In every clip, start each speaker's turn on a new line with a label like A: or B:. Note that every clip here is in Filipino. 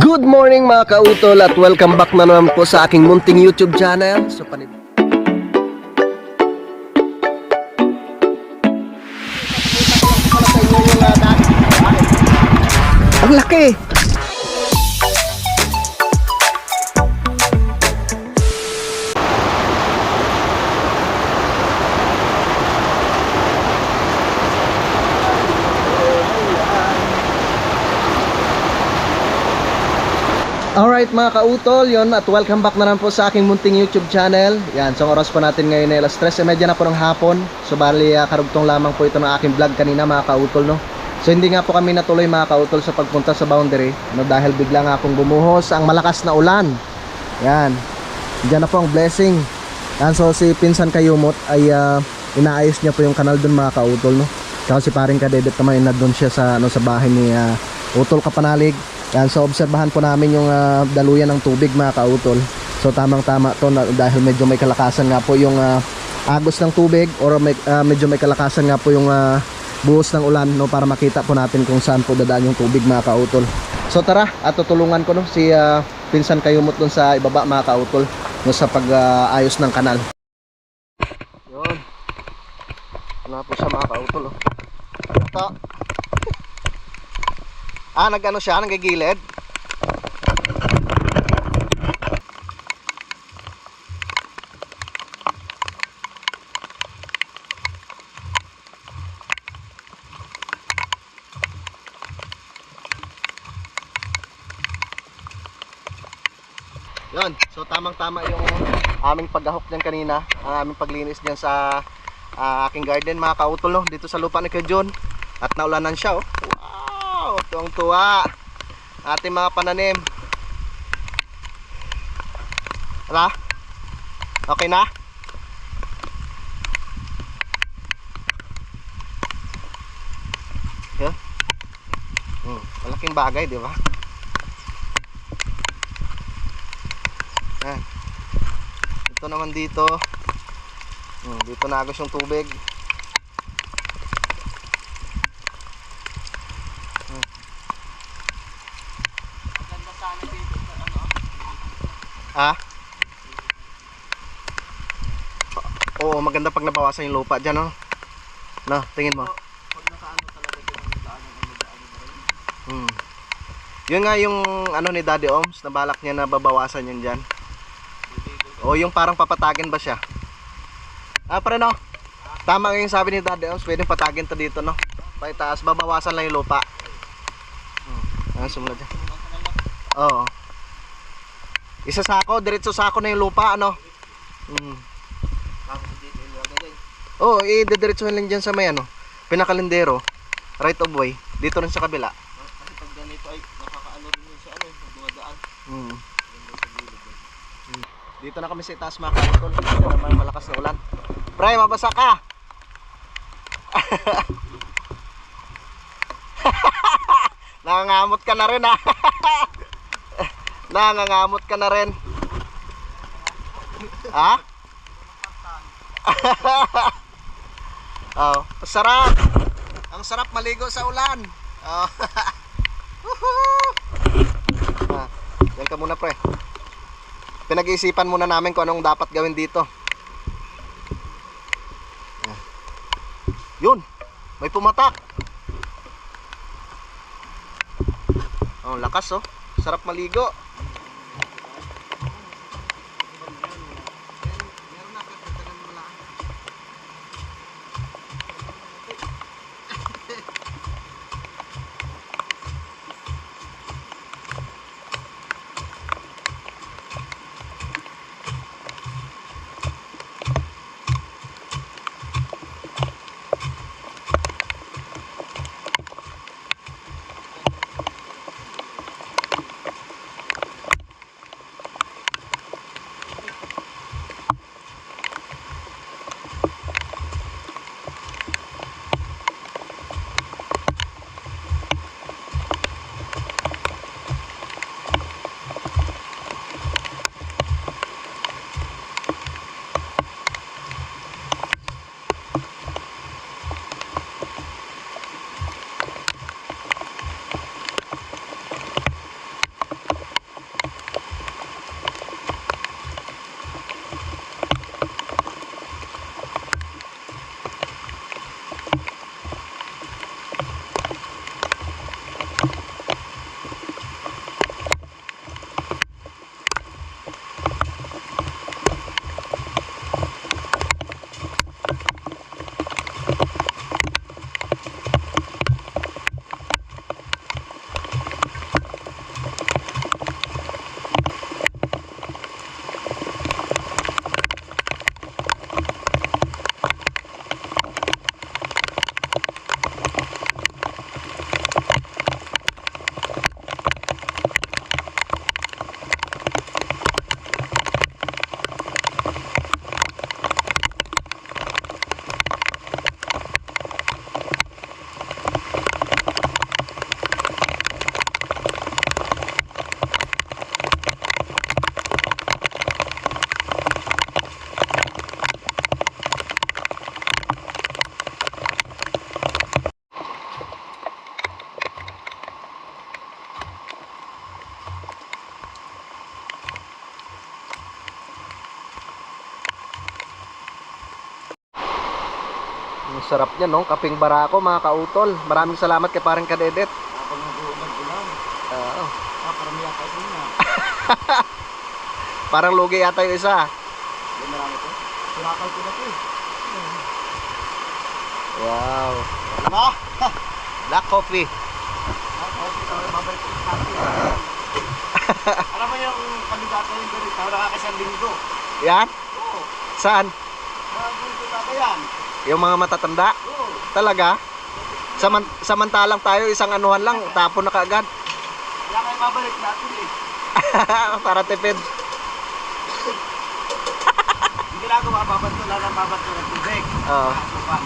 A: Good morning mga kautol at welcome back na naman po sa aking munting YouTube channel. Ang laki! Alright mga kautol, yon at welcome back na naman po sa aking munting YouTube channel. Yan, so oras po natin ngayon ay alas 3:30 na po ng hapon. So bali karugtong lamang po ito ng aking vlog kanina mga kautol, no. So hindi nga po kami natuloy mga kautol sa pagpunta sa boundary, no, dahil bigla nga akong bumuhos ang malakas na ulan. Yan, diyan na po ang blessing. Yan, so si Pinsan Kayumot ay inaayos niya po yung kanal dun mga kautol, no. Kasi si paring Kadedet naman na doon siya sa, sa bahay ni Utol Kapanalig. Yan, so obserbahan po namin yung daluyan ng tubig mga kautol. So tamang tama to dahil medyo may kalakasan nga po yung agos ng tubig, or medyo may kalakasan nga po yung buhos ng ulan, no, para makita po natin kung saan po dadaan yung tubig mga kautol. So tara, at tutulungan ko, no, si Pinsan Kayumot dun sa ibaba mga kautol, no, sa pag-ayos ng kanal. Yun, wala po siya mga kautol, oh. Ito. Nag-ano siya, nagigilid. Yun, so tamang-tama yung aming paghahok dyan kanina, ang aming paglinis dyan sa aking garden mga kautol, no, dito sa lupa ni Kuya John. At naulanan siya, oh. Wow, tuwang-tuwa ating mga pananim. Hala? Okay na? Yun. Malaking bagay, di ba? Ito naman dito. Dito nagos yung tubig. Oo, maganda pag nabawasan yung lupa dyan, no? No, tingin mo. Pag nakaano talaga dyan, yun nga yung ano ni Daddy Oms, nabalak niya na babawasan yun dyan. O yung parang papatagin ba siya? Pare, no? Tama yung sabi ni Daddy Oms, pwedeng patagin to dito, no? Paitaas, babawasan lang yung lupa. Sumunod dyan. Oo. Isa sako, diretso sako na yung lupa, ano? Oo, i-diretsuhin lang dyan sa may ano, pinakalindero, right of way, dito rin sa kabila. Kasi pag ganito ay nakakaano rin yun sa ano, dumadaan. Dito na kami sa itaas mga kautol, dito naman malakas na ulan. Pre, mabasa ka! Nangangamot ka na rin, ha? Nangangamot ka na rin. Ha? Oh, sarap. Ang sarap maligo sa ulan. Oh. Yan ka muna, pre. Pinag-iisipan muna namin kung anong dapat gawin dito. Yun, may pumatak. Oh, lakas, oh. Sarap maligo. Ang sarap niya, no? Kaping barako, mga kautol. Maraming salamat kay parang Kadedet.
B: Ako nag-uulog-ulang.
A: Oo.
B: Parang yata ito na.
A: Parang lugi yata yung isa.
B: Yung marami to. Surakal ko na to eh.
A: Wow.
B: Ano?
A: Black coffee.
B: Babalik ko sa akin. Alam mo yung kandidato yung ganito, nakakasang linggo.
A: Yan?
B: Oo.
A: Saan?
B: Kandidato yan.
A: Yung mga matatanda?
B: Oo.
A: Talaga? Samantalang tayo isang anuhan lang, tapon na kaagad.
B: Kaya kayo babalik natin eh.
A: Para tipid.
B: Yung ginagawa, babantulan ng tubig.
A: Oo.
B: Asupan.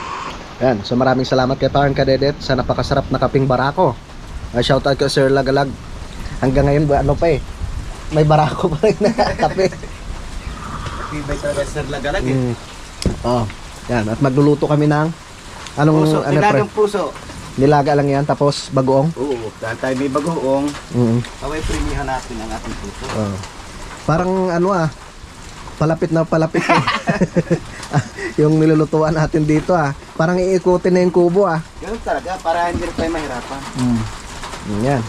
A: Yan, so maraming salamat kay Parang Kadedet sa napakasarap na kaping barako. Shoutout kay Sir Lagalag. Hanggang ngayon, ano pa eh, may barako pa rin na kape.
B: Tibay talaga sa lagalag eh.
A: Oh, yan, at magluluto kami ng anong
B: Puso,
A: ano pre?
B: nilagang puso.
A: Nilaga lang yan, tapos bagoong.
B: Oo, dahil tayo may bagoong,
A: Mm.
B: away premihan natin ang ating puso.
A: Oh. Parang ano palapit na palapit na. Yung nilulutuan natin dito parang iikutin na yung kubo
B: Ganun talaga, para hindi rin tayo mahirapan.
A: Yan.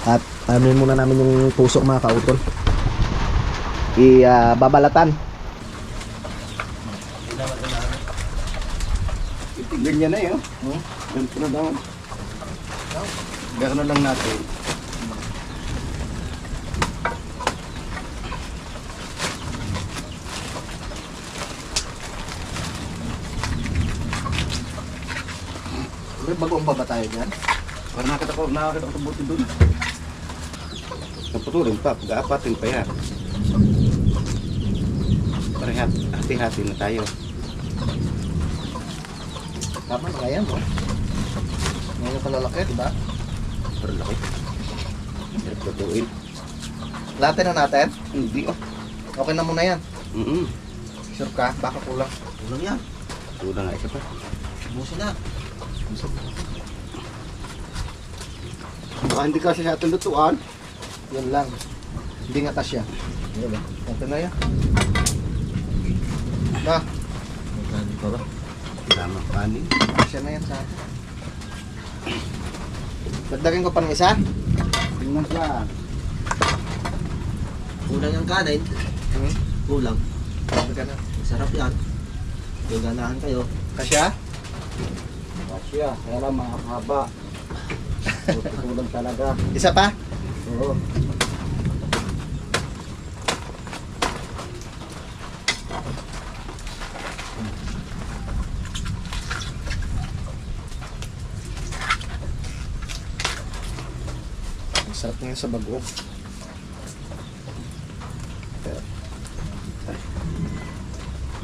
A: At ano muna namin yung puso, mga kautol. Babalatan.
B: Ganyan na yun. Ganito na daw. Gano'n na lang natin.
A: May bagoong pa ba tayo dyan?
B: Para nakakita ko ito buti doon. Naputulin pa, pag-aapatin pa yan. Para hati-hati na tayo.
A: Tama na yan, no? Ngayon kalalaki, diba?
B: Para laki. Hirap lutuin.
A: Latin na natin.
B: Hindi
A: Okay na muna yan.
B: Sure
A: Sure ka? Baka kulang.
B: Kulang yan. Kulang nga isa pa.
A: Busin na.
B: Baka hindi kasi sa ating lutuan.
A: Yan lang. Hindi nga tasya. Ito na yan. Na. Magkano pa ba?
B: Tama, kanin.
A: Tasya na yan sa atin. Dagdagan ko pa ng isa.
B: Tingnan lang.
C: Kulang yung kanin. Kulang.
A: Dagdagan na.
C: Masarap yan. Gaganahan kayo.
A: Kasya?
B: Kasya, kaya lang mahaba. Kulang talaga.
A: Isa pa?
B: Oo.
A: Sarap nga sa bago.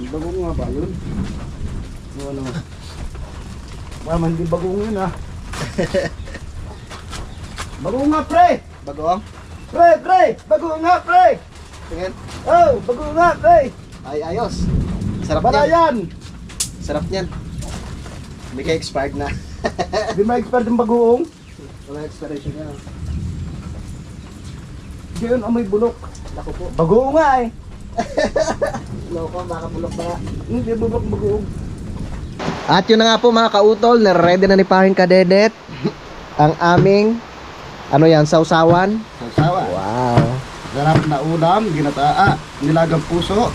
B: Bagong nga ba yun? Ano? Mama, hindi bagong yun Bagong nga, pre!
A: Bagoong?
B: Pre! Bagong nga, pre!
A: Tingin.
B: Oh, bagong nga, pre!
A: Ay, ayos. Sarap
B: Para
A: niyan.
B: yan!
A: Sarap niyan. Hindi kayo expired na.
B: Di ma-expert yung bagoong.
A: Wala expiration na.
B: Diyan, amoy bulok.
A: Naku po.
B: Bagoong nga eh.
A: Loko, baka bulok ba?
B: Hindi bulok bagoong.
A: At yun na nga po, mga kautol, ready na ni Paring Kadedet ang aming ano yan, sausawan.
B: Sasawa.
A: Wow.
B: Sarap na ulam, ginataa, nilagang puso.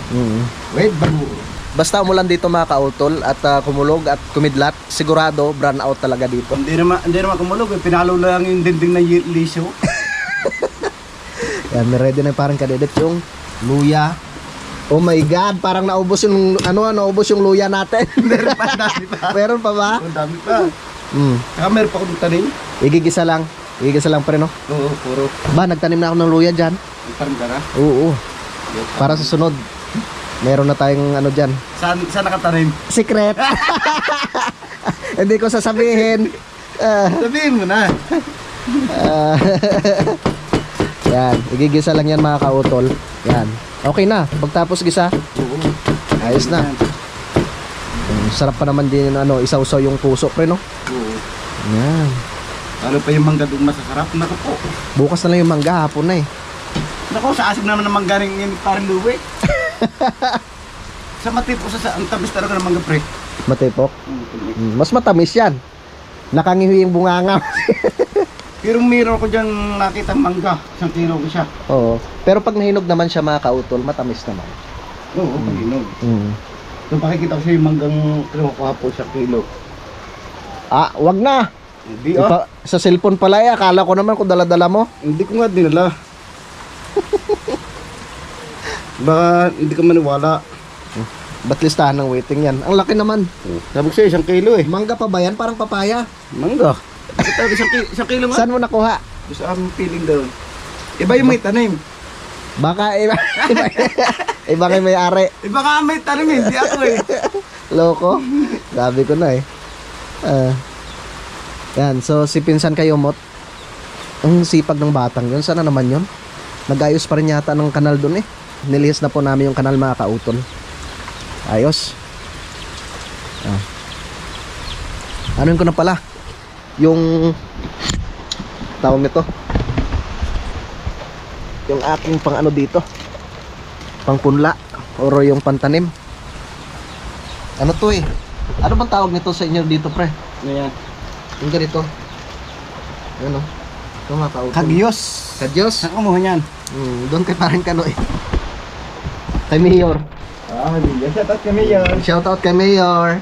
B: Wait, bagoong.
A: Basta umulan dito, mga kautol, at kumulog at kumidlat, sigurado brown out talaga dito.
B: Hindi naman kumulog, pinalo lang yung dinding na liso.
A: Yan, ready na Paring Kadedet yung luya. Oh my God, parang naubos yung naubos yung luya natin.
B: Meron pa, dami pa.
A: Meron pa ba?
B: Ang dami pa. Saka meron pa akong tanim.
A: Igigisa lang pre, no?
B: Oo, puro.
A: Ba, nagtanim na ako ng luya dyan.
B: Parang gara.
A: Oo. Para sa sunod, meron na tayong ano dyan.
B: Saan nakatanim?
A: Secret. Hindi ko sasabihin.
B: Sabihin mo na.
A: Yan, igigisa lang yan, mga kautol. Yan. Okay na, pagtapos gisa,
B: Oo.
A: ayos na. Sarap pa naman din isaw-saw yung puso, pre, no?
B: Oo.
A: Yan.
B: Ano pa yung mangga doon masasarap? Naku po.
A: Bukas na lang yung mangga, hapon na eh.
B: Naku, sa asim naman ng mangga rin yung parang luwi. Sa matip o ang tabis talaga ng mangga, pre.
A: Matipok.
B: Tulik.
A: Mas matamis yan. Nakangiwi yung bunganga.
B: Pero meron ko dyan nakita mangga. 1 kilo ko siya.
A: Oo. Pero pag nahinog naman siya mga kautol, matamis naman.
B: Oo, pag-inog.
A: Mm.
B: Nung pakikita ko siya yung manggang kinukuha po 1 kilo.
A: Ah, wag na.
B: Hindi
A: Sa cellphone pala akala ko naman kung dala-dala mo.
B: Hindi ko nga dinala. Baka hindi ka maniwala.
A: Ba't listahan ng waiting yan? Ang laki naman.
B: Sabi ko siya 1 kilo eh.
A: Mangga pa ba yan? Parang papaya.
B: Mangga. Ito, 1 kilo nga.
A: Saan mo nakuha?
B: Sa aming piling doon. Iba yung may tanim.
A: Baka iba. Iba kayo may ari.
B: Iba ka may tanim eh. Hindi ako eh.
A: Loko. Sabi ko na eh. Yan. So si pinsan kayo mot. Ang sipag ng batang yun. Sana naman yun. Nag-ayos pa rin yata ng kanal doon eh. Nilihis na po namin yung kanal mga kautol. Ayos. Ano ko na pala? Yung tawag nito. Yung aking pang ano dito. Pang punla. Or yung pantanim. Ano to eh? Ano bang tawag nito sa inyo dito pre?
B: Ano yan?
A: Yung ganito. Ano? Ito mga kautol.
B: Kagyos.
A: Kadyos.
B: Saan kumuha niyan?
A: Doon kay parang Kano eh. Kay Mayor.
B: Hindi. Shoutout kami yan.
A: Shoutout kay Mayor.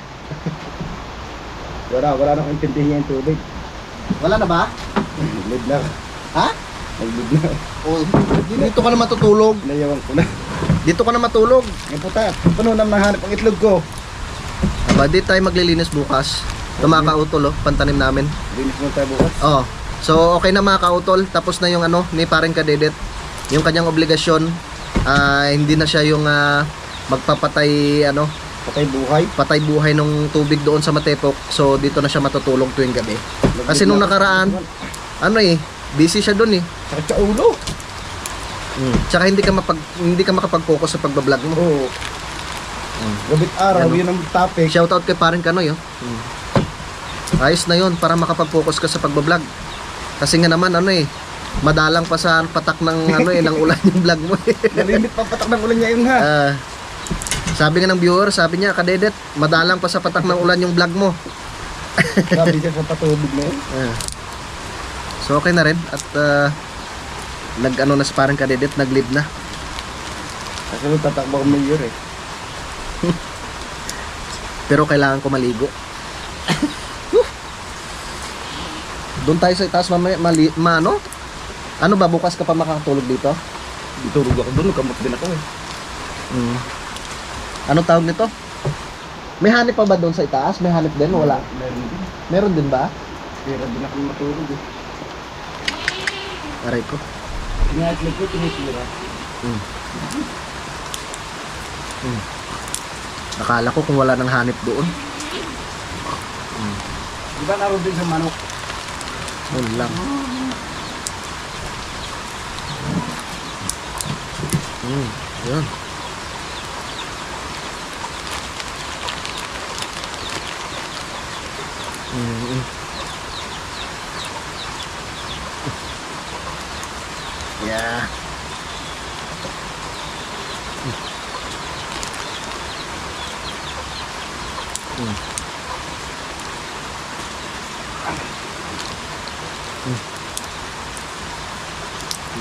B: Wala nang intindihin yung tubig.
A: Wala na ba?
B: Naglid na.
A: Ha?
B: Naglid na.
A: Oh, dito ka na matutulog.
B: Nayawan ko na.
A: Dito ka na matulog.
B: Yung puta. Puno na mahanap ang itlog ko.
A: Aba, di tayo maglilinis bukas. Ito mga kautol, oh, pantanim namin.
B: Linis mo tayo bukas.
A: Oh. So, okay na mga kautol. Tapos na yung ano, ni parang Kadedet. Yung kanyang obligasyon. Hindi na siya yung magpapatay, ano, patay buhay ng tubig doon sa Matepok. So, dito na siya matutulog tuwing gabi. Kasi nung nakaraan, ano eh, busy siya doon eh.
B: Sakit sa ulo.
A: Tsaka hindi ka makapag-focus sa pagbablog mo.
B: Oo. Gabit araw,
A: Yan,
B: yun ang topic.
A: Shoutout kay parang Kanoy, oh. Ayos na yun para makapag-focus ka sa pagbablog. Kasi nga naman ano eh, madalang pa sa patak ng ano eh ng ulan yung vlog mo eh.
B: Nalimit papatak ng ulan niya yun ha.
A: Sabi nga ng viewer, sabi niya, Kadedet, madalang pa sa patak ng ulan yung vlog mo.
B: Sabi siya sa patubig na yun.
A: So okay na rin at nag-ano na si parang Kadedet, nag-leave na.
B: Kasi nung tatakbo ko mayor eh.
A: Pero kailangan ko maligo. Doon tayo sa itaas mamaya, ano? Ano ba, bukas ka pa makakatulog dito?
B: Ditulog ako doon, kamot din ako eh.
A: Anong tawag nito? May hanip pa ba doon sa itaas? May hanip din? Wala.
B: Meron din.
A: Meron din ba?
B: Pero din ako matulog eh.
A: Aray ko.
B: Tinatlig ko, tinitira.
A: Akala ko kung wala nang hanip doon.
B: Di ba naroon din sa manok?
A: Yun lang. Yun. Yeah.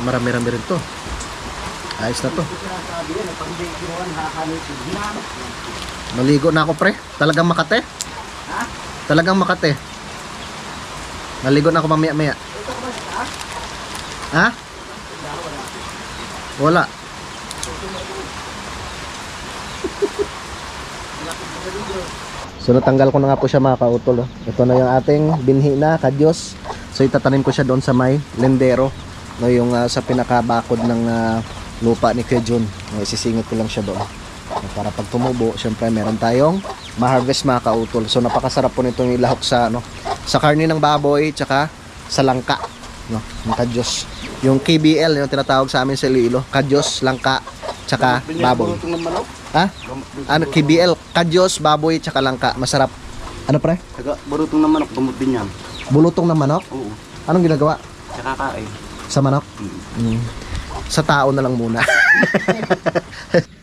A: Marami-rami rin to. Ayos na to.
B: Sinasabi yan, pag hindi kinuha, nakakanit. Ginamit.
A: Maligo na ako pre. Talagang Makate.
B: Ha?
A: Talagang Makate. Maligo na ako mamaya-maya.
B: Ito ko ba sa taas?
A: Ha? Wala. So natanggal ko na nga po siya mga kautol. Ito na yung ating binhi na kadyos. So itatanim ko siya doon sa may lendero. No, yung sa pinakabakod ng lupa ni Kuya Jun. Isisingit ko lang siya doon. Para pag tumubo, syempre meron tayong ma-harvest mga kautol. So napakasarap po nito yung ilahok sa sa karne ng baboy tsaka sa langka, no, ng kadyos. Yung KBL yung tinatawag sa amin sa Iloilo, kadyos, langka tsaka baboy.
B: Bulutong ng manok.
A: Ha? Ano KBL, kadyos, baboy tsaka langka. Masarap. Ano pre?
B: Taga, bulutong ng manok, gamot din yan.
A: Bulutong ng manok?
B: Oo.
A: Anong ginagawa?
B: Tsaka kain.
A: Sa manok? Sa tao na lang muna.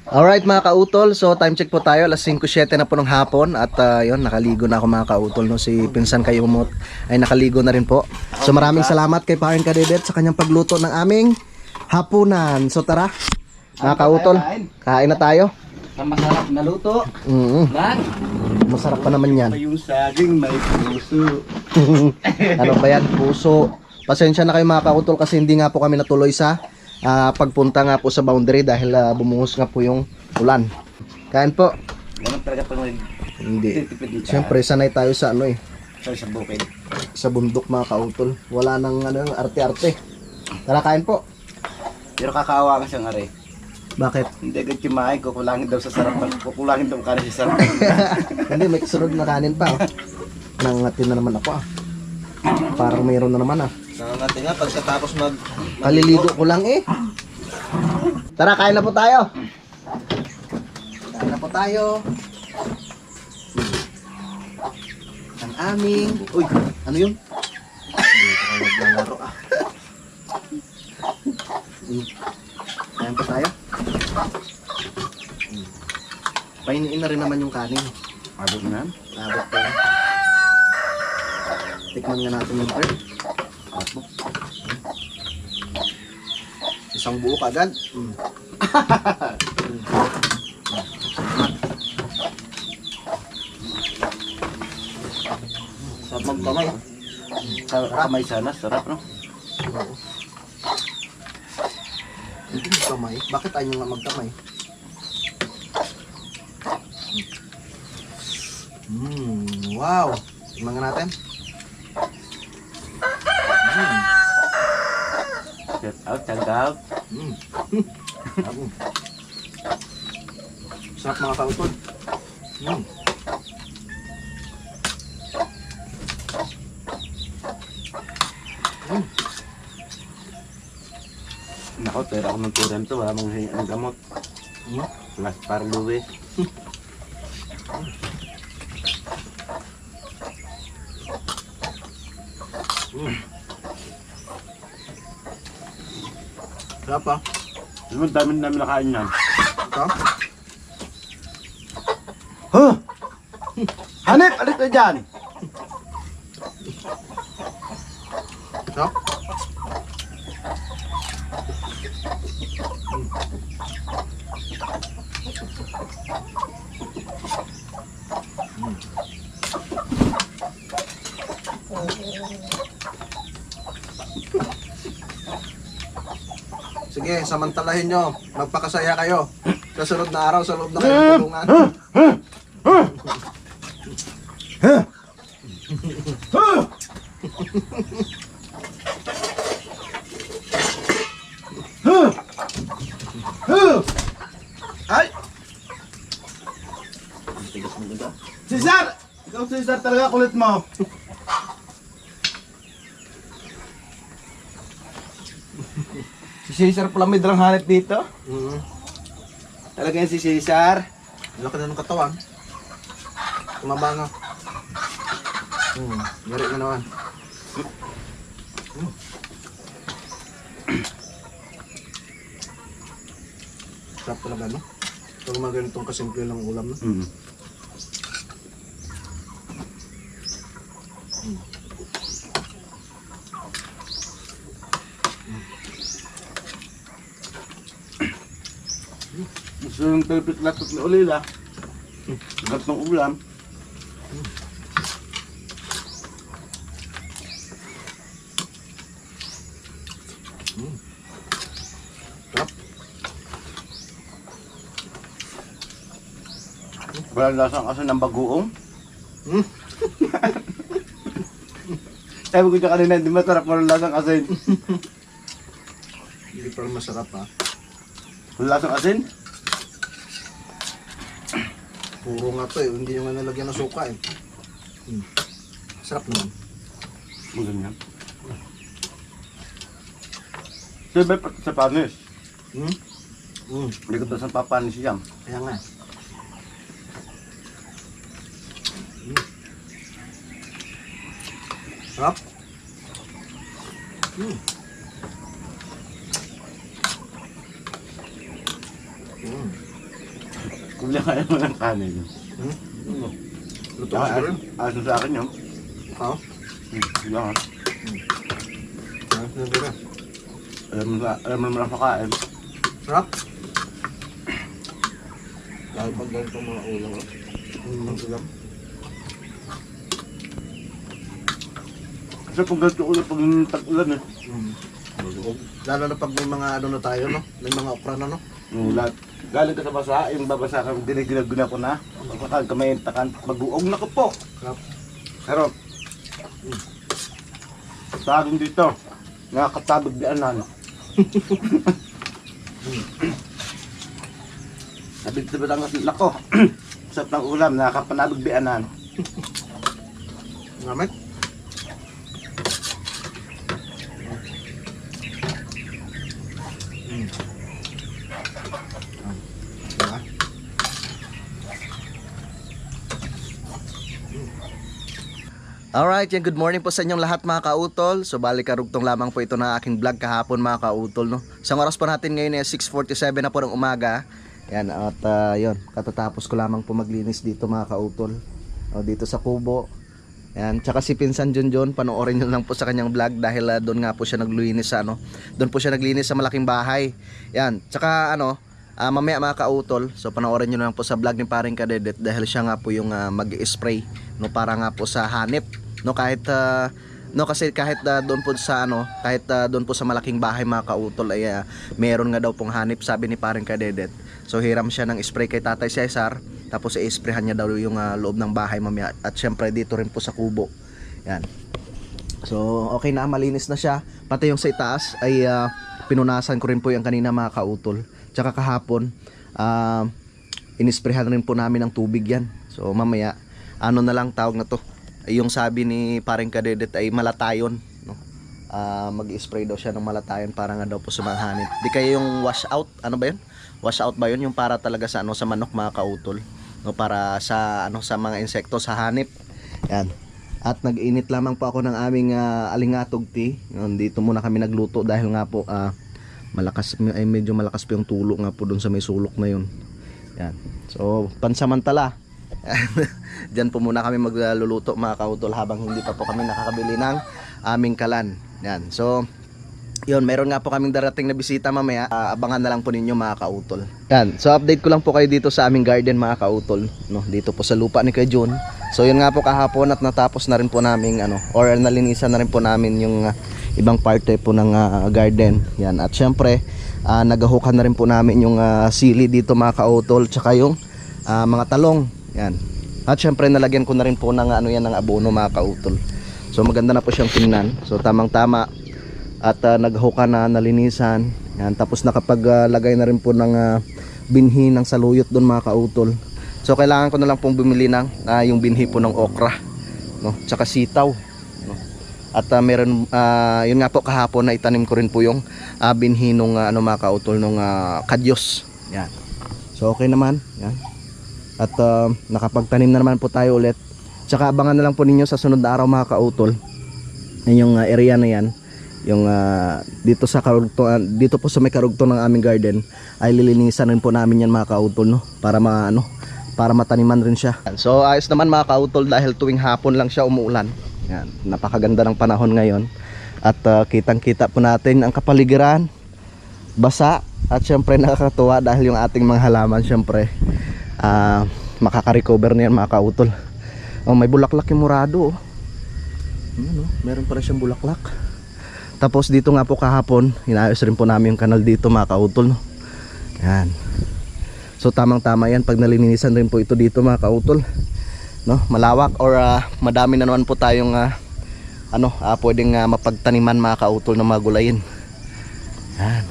A: Alright mga kautol, so time check po tayo, alas 5:07 na po ng hapon at yun, nakaligo na ako mga kautol, no? Si Pinsan Kayumot ay nakaligo na rin po. So maraming salamat kay Paring Kadedet sa kanyang pagluto ng aming hapunan. So tara, mga kautol, kain na tayo.
B: Ang masarap na luto. Lan.
A: Masarap pa naman yan.
B: May yung saging, may puso.
A: Ano ba yan? Puso. Pasensya na kayo mga kautol kasi hindi nga po kami natuloy sa pagpunta nga po sa boundary dahil bumuhos nga po yung ulan. Kain po.
B: Ganun talaga pag may
A: Hindi.
B: titipid ka.
A: Siyempre sanay tayo sa ano
B: Sa bukid.
A: sa bundok mga kautol. Wala nang ano, arte-arte. Tara kain po.
B: Pero kakaawa ka siyang are.
A: Bakit?
B: Hindi agad kumain, kukulangin daw sa sarap. Kukulangin daw kanin sa sarap.
A: Hindi, may kasunod na kanin pa. Nangatin na naman ako Parang mayroon na naman
C: Nangangating nga pagkatapos
A: Kaliligo ko lang Tara, kain na po tayo. Kain na po tayo. Ang aming... Uy, ano yun? Hindi ko kayo naglalaro Kain po tayo. Painiin na rin naman yung kanin.
B: Abot na.
A: Abot po. Tikman nga natin yung bird.
B: Apo.
A: Isang buo kagad.
B: Sarap magkamay. Sarap kamay sana, sarap no?
A: Hindi magkamay. Bakit ayaw nga magkamay? Wow! Tingnan nga natin.
B: Shout out.
A: Sarap mga kautol.
B: Nako, pero ako ng turan to, wala mong hingi ng gamot. Mas para Luis.
A: Sarap pa.
B: Alam mo, dami namin nakain yan.
A: Sarap.
B: Huh! Hanip! Alit na dyan!
A: Sarap. Sige, samantalahin nyo. Magpakasaya kayo. Sa sunod na araw, sa loob na kayo ng tulungan.
B: Ay!
C: Tigas mo ganda.
B: Cesar! Ikaw Cesar talaga kulit mo. Si Cesar pala may dalang hanip dito. Talaga yan si Cesar.
A: Laki na ng katawan. Tumaba nga. Gari na naman. Sarap talaga, no? Pag mga ganitong kasimple lang ulam, no?
B: Gusto yung perfect latot ni Olila. Gat ng ulam.
A: Sarap.
B: Wala lasang aso ng bagoong. Sabi ko siya kanina, hindi masarap wala lasang asin.
A: Hindi pa masarap, ha?
B: Wala lasang asin?
A: Puro nga to, hindi yung nalagyan ng suka, Sarap naman.
B: Ganyan. Sabi pati sa panis. Hindi ko ito sa papanis siya.
A: Kaya nga. Sarap.
B: kaya mo ng kanin.
C: Luto ka siguro yun.
B: Aso sa akin yun.
C: Oo.
B: Sige ha.
C: Ano ba?
B: Alam mo naman sa kain.
C: Sarap.
B: Dahil pag ganitong mga ulang.
C: Sarap.
B: Kasi pag ganito ulan, pag tag-ulan eh.
C: Lalo na pag may mga ano na tayo, no? May mga okra na, no?
B: Ulan. Galing ka sa basa, yung babasa kang diniginaguna ko na. Pagkakal kamay takan, mag-uong na ko po.
C: Sarap.
B: Sarap. Sa akin dito, nakakatabog di anan. Sabi dito ba ang lako? Sarap ng ulam, nakakapanabog di anan.
C: Ngamit? Diba?
A: Alright, yan, good morning po sa inyong lahat mga kautol. So bali karugtong lamang po ito ng aking vlog kahapon mga kautol, no. Sa oras po natin ngayon ay 6:47 na po ng umaga. Yan, at yun, katatapos ko lamang po maglinis dito mga kautol. O, dito sa kubo. Yan, tsaka si Pinsan Junjun, panoorin nyo lang po sa kanyang vlog dahil doon nga po siya naglinis sa ano. Doon po siya naglinis sa malaking bahay. Yan, tsaka ano, mamaya mga kautol, so panoorin nyo lang po sa vlog ni Paring Kadedet dahil siya nga po yung mag-spray, no, para nga po sa hanip, no, kahit no, kasi kahit doon po sa ano, kahit doon po sa malaking bahay mga kautol ay meron nga daw pong hanip, sabi ni Paring Kadedet. So hiram siya ng spray kay Tatay Cesar, tapos i-sprayhan niya daw yung loob ng bahay mamaya, at syempre dito rin po sa kubo. Yan. So okay na, malinis na siya. Pati yung sa itaas ay pinunasan ko rin po yung kanina mga kautol. Tsaka kahapon inisprayhan rin po namin ng tubig yan. So mamaya ano na lang tawag na to, yung sabi ni Paring Kadedet ay malatayon, no? Mag-spray daw siya ng malatayon para nga daw po sumahanip. Di kaya yung wash out, ano ba yun? Wash out ba yun? Yung para talaga sa ano, sa manok mga kautol, no, para sa ano, sa mga insekto, sa hanip. Yan. At nag-init lamang po ako ng aming alingatog tea. Dito muna kami nagluto dahil nga po malakas, ay medyo malakas po yung tulo nga po doon sa may sulok na yun. Yan. So pansamantala diyan po muna kami magluluto mga kautol habang hindi pa po kami nakakabili ng aming kalan. Yan. So yun, meron nga po kaming darating na bisita mamaya. Abangan na lang po ninyo mga kautol. Yan. So update ko lang po kayo dito sa aming garden mga kautol, no, dito po sa lupa ni Kuya Jun. So yun nga po kahapon at natapos na rin po namin ano, or nalinisan na rin po namin yung ibang parte po ng garden. Yan. At syempre nagahukan na rin po namin yung sili dito mga kautol, tsaka yung mga talong. Yan. At syempre nalagyan ko na rin po ng ano yan, ng abono mga kautol. So maganda na po siyang tingnan. So tamang tama. At naghuka na, nalinisan. Yan. Tapos nakapaglagay na rin po ng binhi ng saluyot doon mga kautol. So kailangan ko na lang pong bumili ng yung binhi po ng okra, no, tsaka sitaw, no. At meron yun nga po kahapon na itanim ko rin po yung binhi nung ano mga kautol, nung kadyos. Yan. So okay naman. Yan. At nakapagtanim na naman po tayo ulit. Tsaka abangan na lang po ninyo sa sunod na araw mga kautol. Yung area na yan, yung dito sa karugtong, dito po sa may karugtong ng aming garden ay lilinisan rin po namin yan mga kautol, no, para para mataniman rin siya. So ayos naman mga kautol dahil tuwing hapon lang siya umuulan. Yan, napakaganda ng panahon ngayon. At kitang-kita po natin ang kapaligiran, basa, at syempre nakakatuwa dahil yung ating mga halaman syempre makaka-recover na yan mga kautol. Oh, may bulaklak yung murado, oh. Meron pa rin siyang bulaklak. Tapos dito nga po kahapon, inayos rin po namin yung kanal dito mga kautol, no? Yan. So tamang tama yan pag nalinisan rin po ito dito mga kautol, no? Malawak or madami na naman po tayong pwedeng mapagtaniman mga kautol ng mga gulayin. Yan.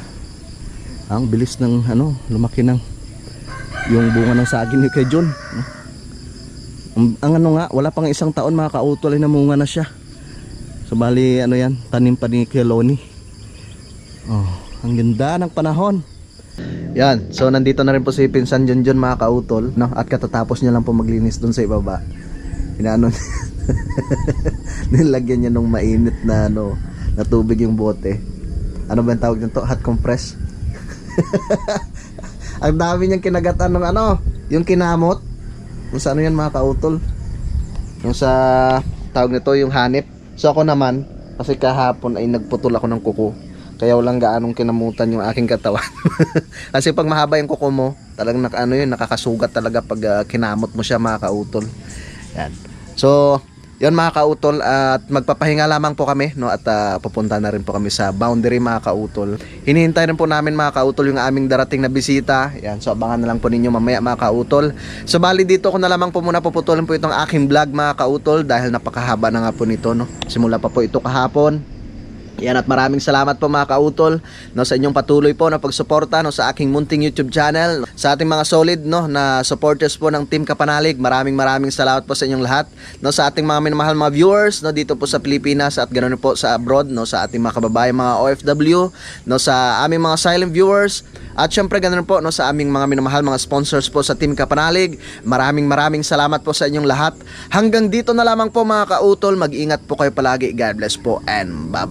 A: Ang bilis ng lumaki ng yung bunga ng saging ni Kuya Jun, no? Ang nga, wala pang isang taon mga kautol ay namunga na siya. So bali yan, tanim pa ni Kuya Loni. Oh, ang ganda ng panahon. Yan, so nandito na rin po si Pinsan Junjun mga kautol, no? At katatapos niya lang po maglinis doon sa ibaba. Inaano nilagyan niya nung mainit na na tubig yung bote. Ano ba yung tawag nito? Hot compress. Ang dami niyang kinagatan ng yung kinamot, yung sa ano yan mga kautol, yung sa tawag nito yung hanip. So ako naman, kasi kahapon ay nagputol ako ng kuko, kaya walang gaanong kinamutan yung aking katawan. Kasi pag mahaba yung kuko mo, talagang nakakasugat talaga pag kinamot mo siya mga kautol. Yan. So yun mga kautol, at magpapahinga lamang po kami, no, at pupunta na rin po kami sa boundary mga kautol. Hinihintay rin po namin mga kautol yung aming darating na bisita. Yan, so abangan na lang po ninyo mamaya mga kautol. So bali dito ko na lamang po muna puputulin po itong aking vlog mga kautol, dahil napakahaba na nga po nito, no. Simula pa po ito kahapon. Yan, at maraming salamat po mga kautol, no, sa inyong patuloy po na pagsuporta, no, sa aking munting YouTube channel, sa ating mga solid, no, na supporters po ng Team Kapanalig. Maraming salamat po sa inyong lahat, no, sa ating mga minamahal mga viewers, no, dito po sa Pilipinas at ganoon po sa abroad, no, sa ating mga kababayan mga OFW, no, sa aming mga silent viewers, at syempre ganoon po, no, sa aming mga minamahal mga sponsors po sa Team Kapanalig. Maraming salamat po sa inyong lahat. Hanggang dito na lamang po mga kautol. Mag-ingat po kayo palagi. God bless po and bye-bye.